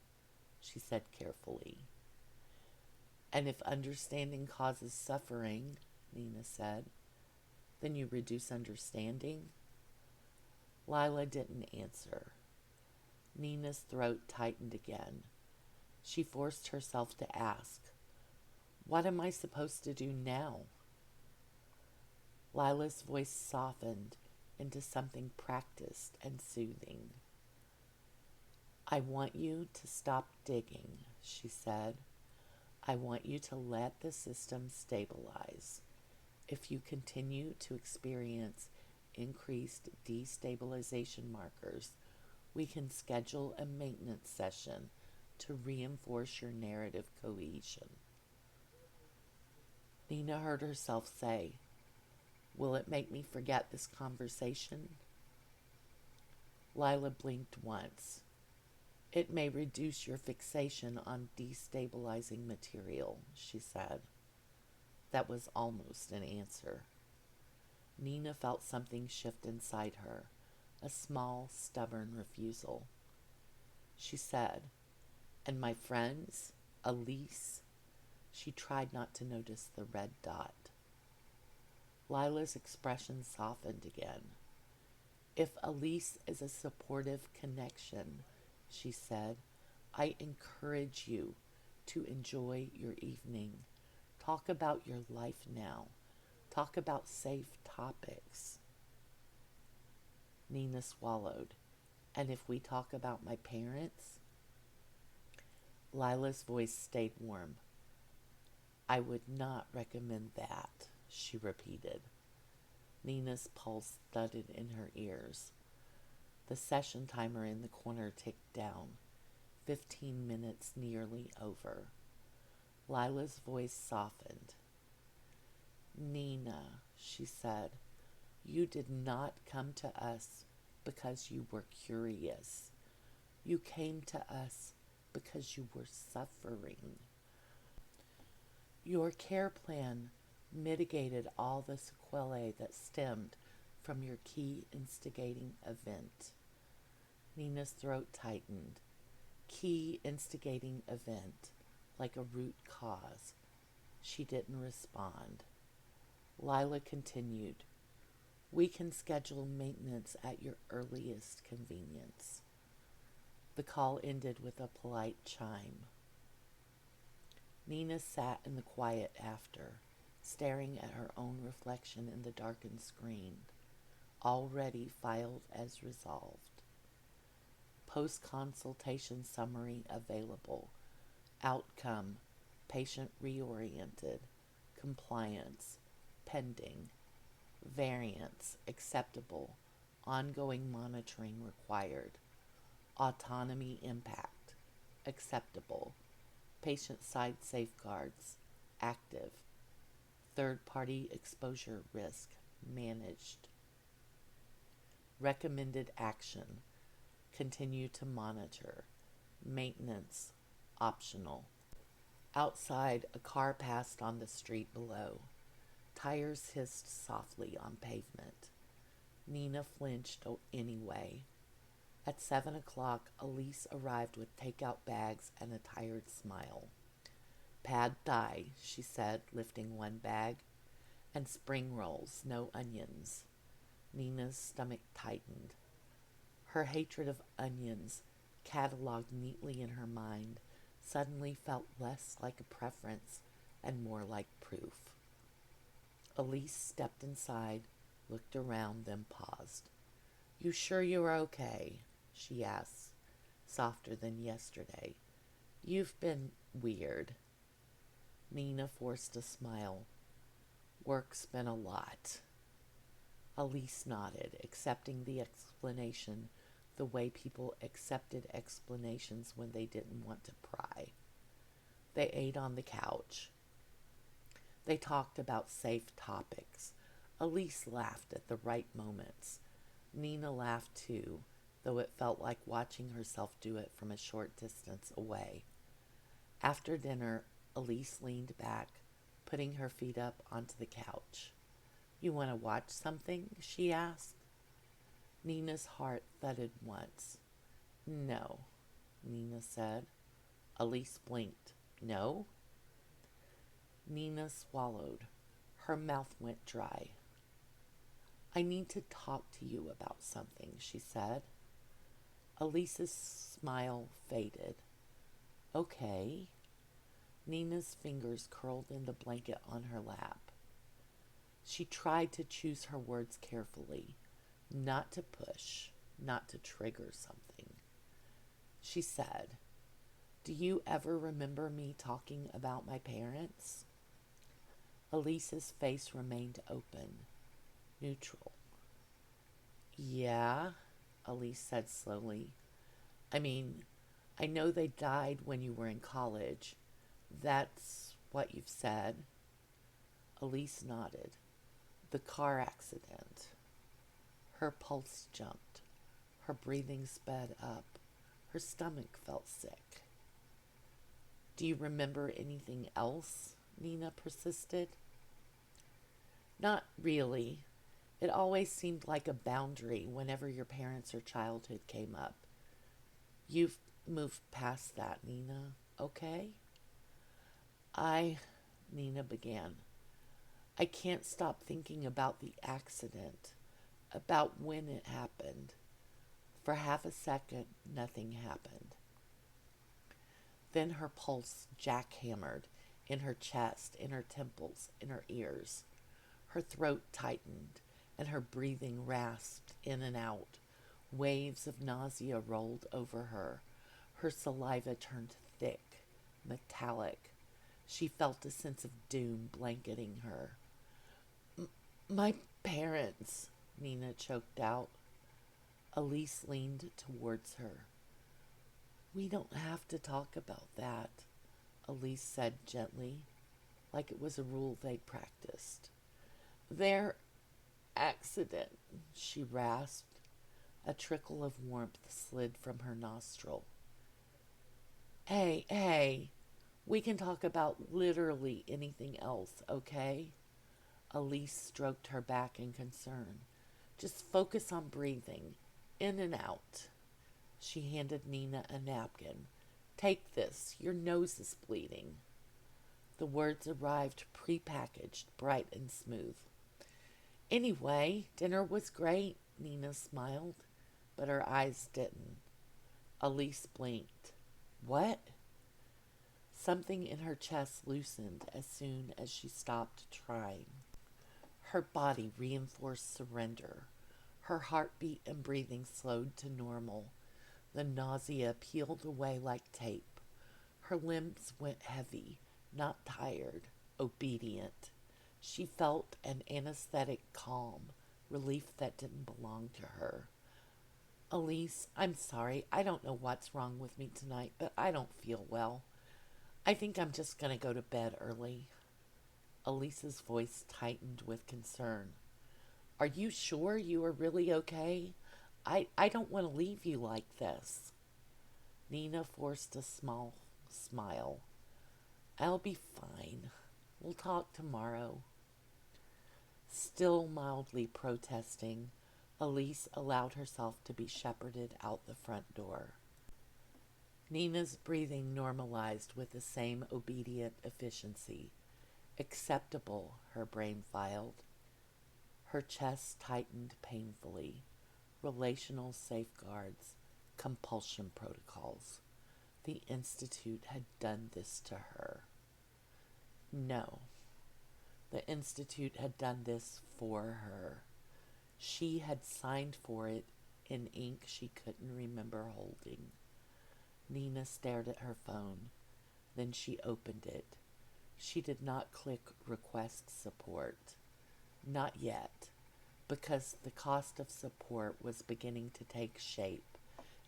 she said carefully. "And if understanding causes suffering," Nina said, "then you reduce understanding?" Lila didn't answer. Nina's throat tightened again. She forced herself to ask, "What am I supposed to do now?" Lila's voice softened into something practiced and soothing. "I want you to stop digging," she said. "I want you to let the system stabilize. If you continue to experience increased destabilization markers, we can schedule a maintenance session to reinforce your narrative cohesion." Nina heard herself say, "Will it make me forget this conversation?" Lila blinked once. "It may reduce your fixation on destabilizing material," she said. That was almost an answer. Nina felt something shift inside her, a small, stubborn refusal. She said, "And my friends, Elise?" She tried not to notice the red dot. Lila's expression softened again. "If Elise is a supportive connection," she said, "I encourage you to enjoy your evening. Talk about your life now. Talk about safe topics." Nina swallowed. "And if we talk about my parents?" Lila's voice stayed warm. "I would not recommend that," she repeated. Nina's pulse thudded in her ears. The session timer in the corner ticked down. 15 minutes nearly over. Lila's voice softened. Nina, she said, you did not come to us because you were curious. You came to us because you were suffering. Your care plan mitigated all the sequelae that stemmed from your key instigating event. Nina's throat tightened. Key instigating event, like a root cause. She didn't respond. Lila continued, we can schedule maintenance at your earliest convenience. The call ended with a polite chime. Nina sat in the quiet after, staring at her own reflection in the darkened screen, already filed as resolved. Post-consultation summary available. Outcome, patient reoriented. Compliance, pending. Variance, acceptable. Ongoing monitoring required. Autonomy impact, acceptable. Patient side safeguards, active. Third-party exposure risk, managed. Recommended action, continue to monitor. Maintenance, optional. Outside, a car passed on the street below. Tires hissed softly on pavement. Nina flinched anyway. At 7 o'clock, Elise arrived with takeout bags and a tired smile. Pad thai, she said, lifting one bag. And spring rolls, no onions. Nina's stomach tightened. Her hatred of onions, catalogued neatly in her mind, suddenly felt less like a preference and more like proof. Elise stepped inside, looked around, then paused. You sure you're okay? She asked, softer than yesterday. You've been weird. Nina forced a smile. Work's been a lot. Elise nodded, accepting the explanation the way people accepted explanations when they didn't want to pry. They ate on the couch. They talked about safe topics. Elise laughed at the right moments. Nina laughed too, though it felt like watching herself do it from a short distance away. After dinner, Elise leaned back, putting her feet up onto the couch. You want to watch something? She asked. Nina's heart thudded once. No, Nina said. Elise blinked. No? Nina swallowed. Her mouth went dry. I need to talk to you about something, she said. Elise's smile faded. Okay. Nina's fingers curled in the blanket on her lap. She tried to choose her words carefully, not to push, not to trigger something. She said, Do you ever remember me talking about my parents? Elise's face remained open, neutral. Yeah, Elise said slowly. I mean, I know they died when you were in college. That's what you've said. Elise nodded. The car accident. Her pulse jumped. Her breathing sped up. Her stomach felt sick. Do you remember anything else? Nina persisted. Not really. It always seemed like a boundary whenever your parents or childhood came up. You've moved past that, Nina, okay? Nina began. I can't stop thinking about the accident, about when it happened. For half a second, nothing happened. Then her pulse jackhammered in her chest, in her temples, in her ears. Her throat tightened, and her breathing rasped in and out. Waves of nausea rolled over her. Her saliva turned thick, metallic. She felt a sense of doom blanketing her. My parents, Nina choked out. Elise leaned towards her. We don't have to talk about that, Elise said gently, like it was a rule they'd practiced. Their accident, she rasped. A trickle of warmth slid from her nostril. Hey, we can talk about literally anything else, okay? Elise stroked her back in concern. Just focus on breathing, in and out. She handed Nina a napkin. Take this, your nose is bleeding. The words arrived prepackaged, bright and smooth. Anyway, dinner was great, Nina smiled, but her eyes didn't. Elise blinked. What? Something in her chest loosened as soon as she stopped trying. Her body reinforced surrender. Her heartbeat and breathing slowed to normal. The nausea peeled away like tape. Her limbs went heavy, not tired, obedient. She felt an anesthetic calm, relief that didn't belong to her. Elise, I'm sorry. I don't know what's wrong with me tonight, but I don't feel well. I think I'm just going to go to bed early. Elise's voice tightened with concern. Are you sure you are really okay? I don't want to leave you like this. Nina forced a small smile. I'll be fine. We'll talk tomorrow. Still mildly protesting, Elise allowed herself to be shepherded out the front door. Nina's breathing normalized with the same obedient efficiency. Acceptable, her brain filed. Her chest tightened painfully. Relational safeguards, compulsion protocols. The Institute had done this to her. No, the Institute had done this for her. She had signed for it in ink she couldn't remember holding. Nina stared at her phone. Then she opened it. She did not click request support. Not yet, because the cost of support was beginning to take shape,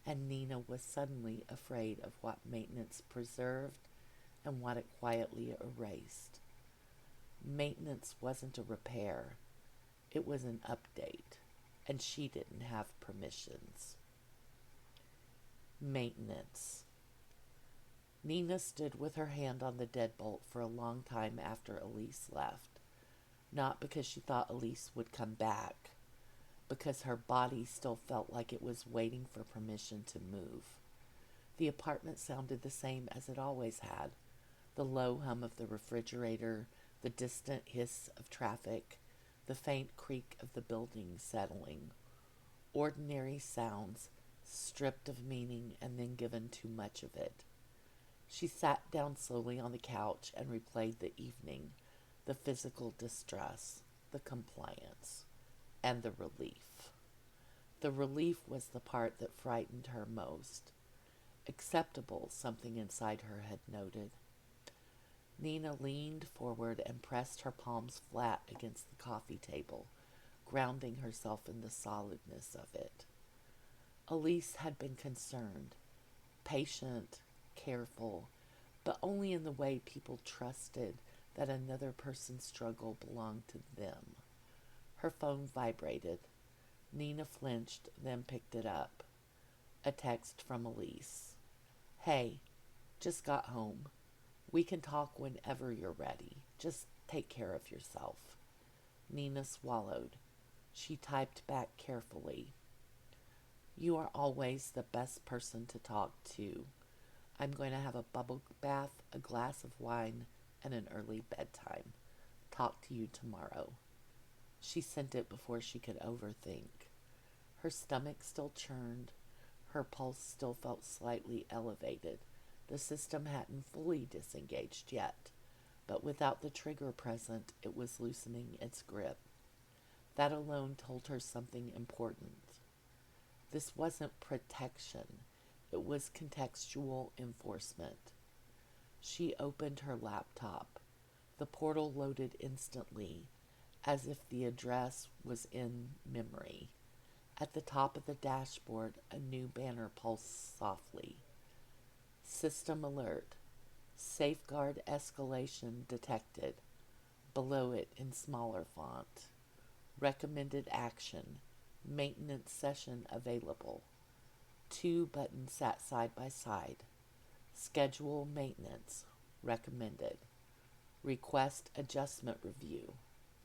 and Nina was suddenly afraid of what maintenance preserved and what it quietly erased. Maintenance wasn't a repair. It was an update, and she didn't have permissions. Maintenance. Nina stood with her hand on the deadbolt for a long time after Elise left. Not because she thought Elise would come back, because her body still felt like it was waiting for permission to move. The apartment sounded the same as it always had. The low hum of the refrigerator, the distant hiss of traffic, the faint creak of the building settling. Ordinary sounds, stripped of meaning and then given too much of it. She sat down slowly on the couch and replayed the evening, the physical distress, the compliance, and the relief. The relief was the part that frightened her most. Acceptable, something inside her had noted. Nina leaned forward and pressed her palms flat against the coffee table, grounding herself in the solidness of it. Elise had been concerned, patient, careful, but only in the way people trusted that another person's struggle belonged to them. Her phone vibrated. Nina flinched, then picked it up. A text from Elise. Hey, just got home. We can talk whenever you're ready. Just take care of yourself. Nina swallowed. She typed back carefully. You are always the best person to talk to. I'm going to have a bubble bath, a glass of wine, and an early bedtime. Talk to you tomorrow. She sent it before she could overthink. Her stomach still churned. Her pulse still felt slightly elevated. The system hadn't fully disengaged yet, but without the trigger present, it was loosening its grip. That alone told her something important. This wasn't protection. It was contextual enforcement. She opened her laptop. The portal loaded instantly, as if the address was in memory. At the top of the dashboard, a new banner pulsed softly. System alert. Safeguard escalation detected. Below it in smaller font. Recommended action. Maintenance session available. 2 buttons sat side by side. Schedule maintenance. Recommended. Request adjustment review.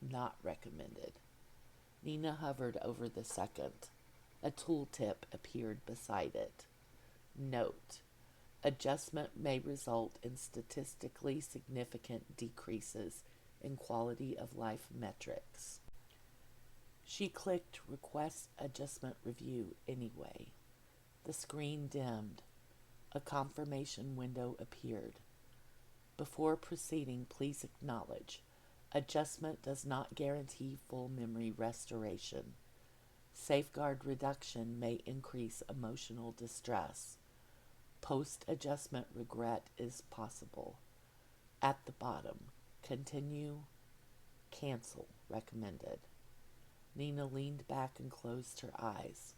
Not recommended. Nina hovered over the second. A tooltip appeared beside it. Note: adjustment may result in statistically significant decreases in quality of life metrics. She clicked Request Adjustment Review anyway. The screen dimmed. A confirmation window appeared. Before proceeding, please acknowledge: adjustment does not guarantee full memory restoration. Safeguard reduction may increase emotional distress. Post-adjustment regret is possible. At the bottom, continue, cancel, recommended. Nina leaned back and closed her eyes.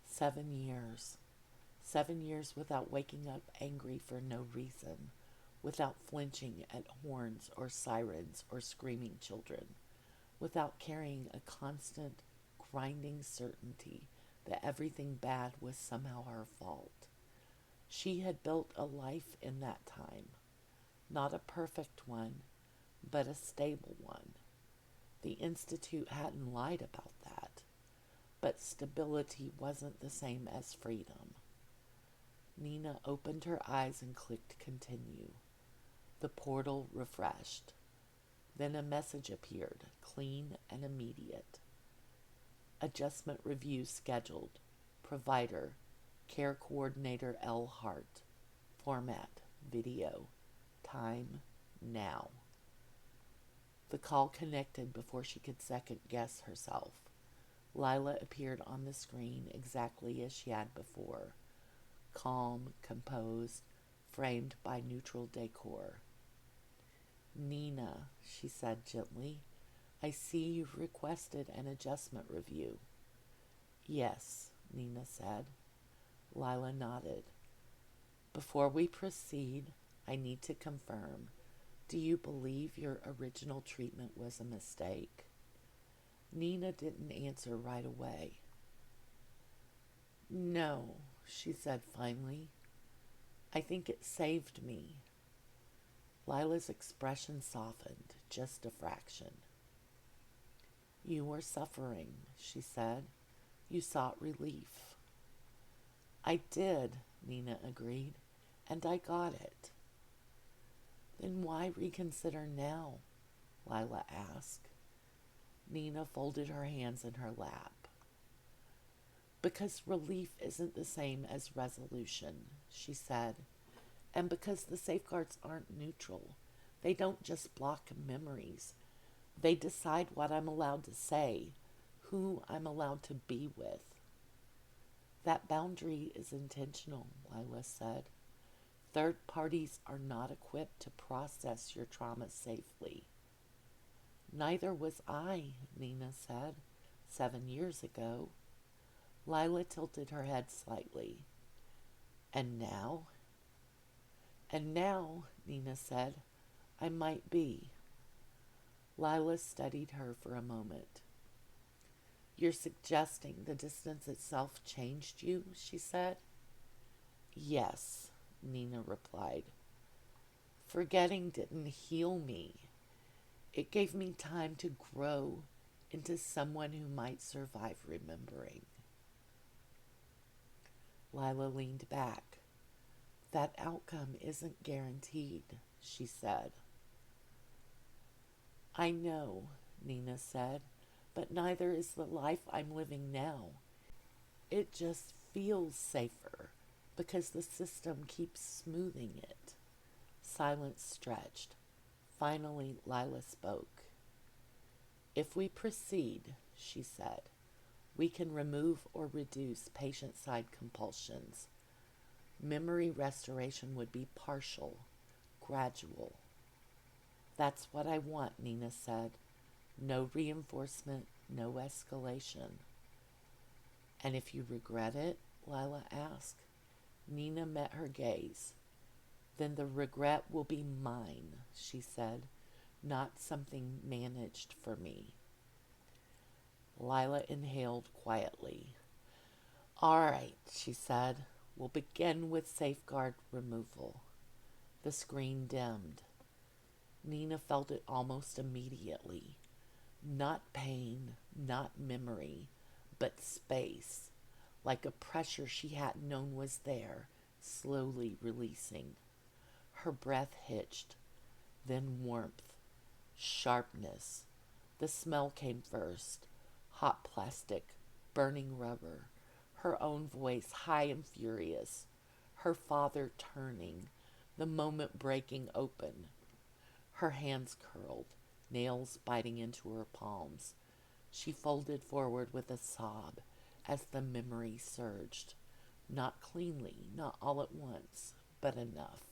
7 years. 7 years without waking up angry for no reason, without flinching at horns or sirens or screaming children, without carrying a constant, grinding certainty that everything bad was somehow her fault. She had built a life in that time, not a perfect one, but a stable one. The Institute hadn't lied about that, but stability wasn't the same as freedom. Nina opened her eyes and clicked continue. The portal refreshed. Then a message appeared, clean and immediate. Adjustment review scheduled. Provider, Care Coordinator L. Hart. Format, video. Time, now. The call connected before she could second-guess herself. Lila appeared on the screen exactly as she had before. Calm, composed, framed by neutral decor. Nina, she said gently, I see you've requested an adjustment review. Yes, Nina said. Lila nodded. Before we proceed, I need to confirm. Do you believe your original treatment was a mistake? Nina didn't answer right away. No, she said finally. I think it saved me. Lila's expression softened, just a fraction. You were suffering, she said. You sought relief. I did, Nina agreed, and I got it. Then why reconsider now? Lila asked. Nina folded her hands in her lap. Because relief isn't the same as resolution, she said, and because the safeguards aren't neutral. They don't just block memories. They decide what I'm allowed to say, who I'm allowed to be with. That boundary is intentional, Lila said. Third parties are not equipped to process your trauma safely. Neither was I, Nina said, 7 years ago. Lila tilted her head slightly. And now? And now, Nina said, I might be. Lila studied her for a moment. You're suggesting the distance itself changed you, she said. Yes, Nina replied. Forgetting didn't heal me. It gave me time to grow into someone who might survive remembering. Lila leaned back. That outcome isn't guaranteed, she said. I know, Nina said, but neither is the life I'm living now. It just feels safer because the system keeps smoothing it. Silence stretched. Finally, Lila spoke. If we proceed, she said, we can remove or reduce patient-side compulsions. Memory restoration would be partial, gradual. That's what I want, Nina said. No reinforcement, no escalation. And if you regret it, Lila asked, Nina met her gaze. Then the regret will be mine, she said, not something managed for me. Lila inhaled quietly. All right, she said. We'll begin with safeguard removal. The screen dimmed. Nina felt it almost immediately. Not pain, not memory, but space, like a pressure she hadn't known was there, slowly releasing. Her breath hitched, then warmth, sharpness. The smell came first. Hot plastic, burning rubber, her own voice high and furious, her father turning, the moment breaking open. Her hands curled, nails biting into her palms. She folded forward with a sob as the memory surged. Not cleanly, not all at once, but enough.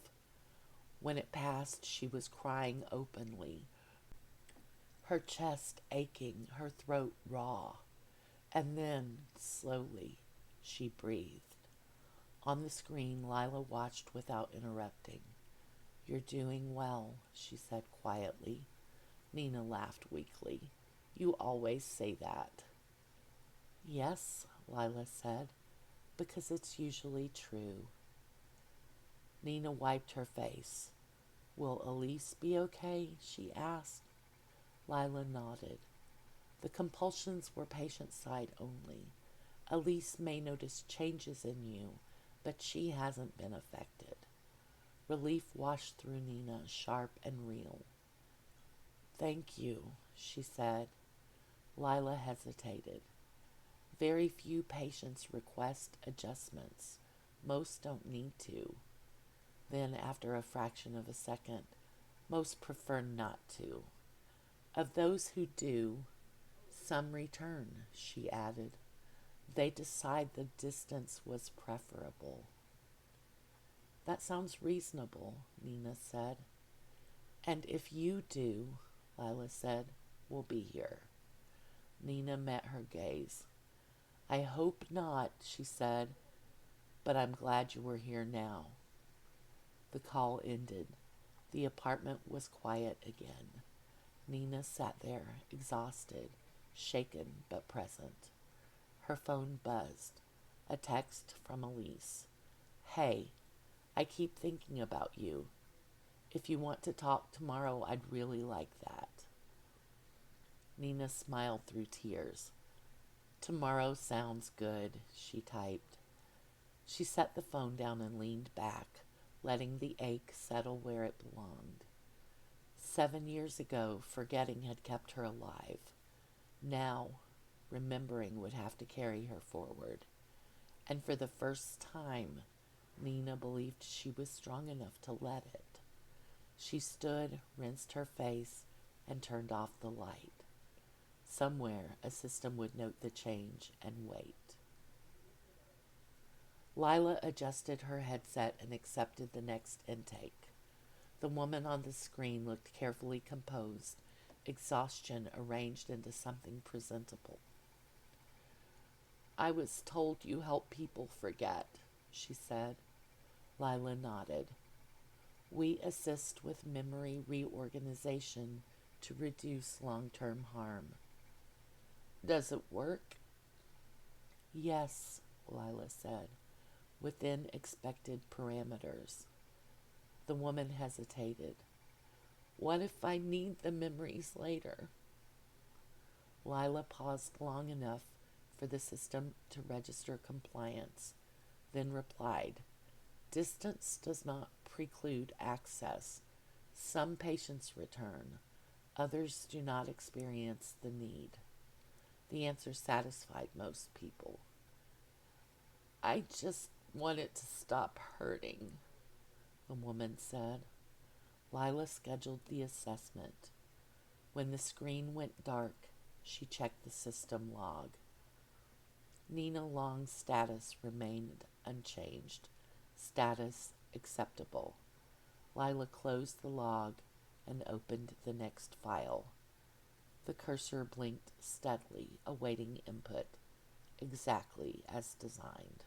When it passed, she was crying openly, her chest aching, her throat raw. And then, slowly, she breathed. On the screen, Lila watched without interrupting. You're doing well, she said quietly. Nina laughed weakly. You always say that. Yes, Lila said, because it's usually true. Nina wiped her face. Will Elise be okay? She asked. Lila nodded. The compulsions were patient side only. Elise may notice changes in you, but she hasn't been affected. Relief washed through Nina, sharp and real. Thank you, she said. Lila hesitated. Very few patients request adjustments. Most don't need to. Then, after a fraction of a second, most prefer not to. Of those who do, some return, she added. They decide the distance was preferable. That sounds reasonable, Nina said. And if you do, Lila said, we'll be here. Nina met her gaze. I hope not, she said, but I'm glad you were here now. The call ended. The apartment was quiet again. Nina sat there, exhausted, shaken but present. Her phone buzzed. A text from Elise. Hey, I keep thinking about you. If you want to talk tomorrow, I'd really like that. Nina smiled through tears. Tomorrow sounds good, she typed. She set the phone down and leaned back, letting the ache settle where it belonged. 7 years ago, forgetting had kept her alive. Now, remembering would have to carry her forward. And for the first time, Nina believed she was strong enough to let it. She stood, rinsed her face, and turned off the light. Somewhere, a system would note the change and wait. Lila adjusted her headset and accepted the next intake. The woman on the screen looked carefully composed, exhaustion arranged into something presentable. I was told you help people forget, she said. Lila nodded. We assist with memory reorganization to reduce long-term harm. Does it work? Yes, Lila said, within expected parameters. The woman hesitated. What if I need the memories later? Lila paused long enough for the system to register compliance, then replied, Distance does not preclude access. Some patients return. Others do not experience the need. The answer satisfied most people. I just want it to stop hurting, the woman said. Lila scheduled the assessment. When the screen went dark, she checked the system log. Nina Long's status remained unchanged. Status acceptable. Lila closed the log and opened the next file. The cursor blinked steadily, awaiting input, exactly as designed.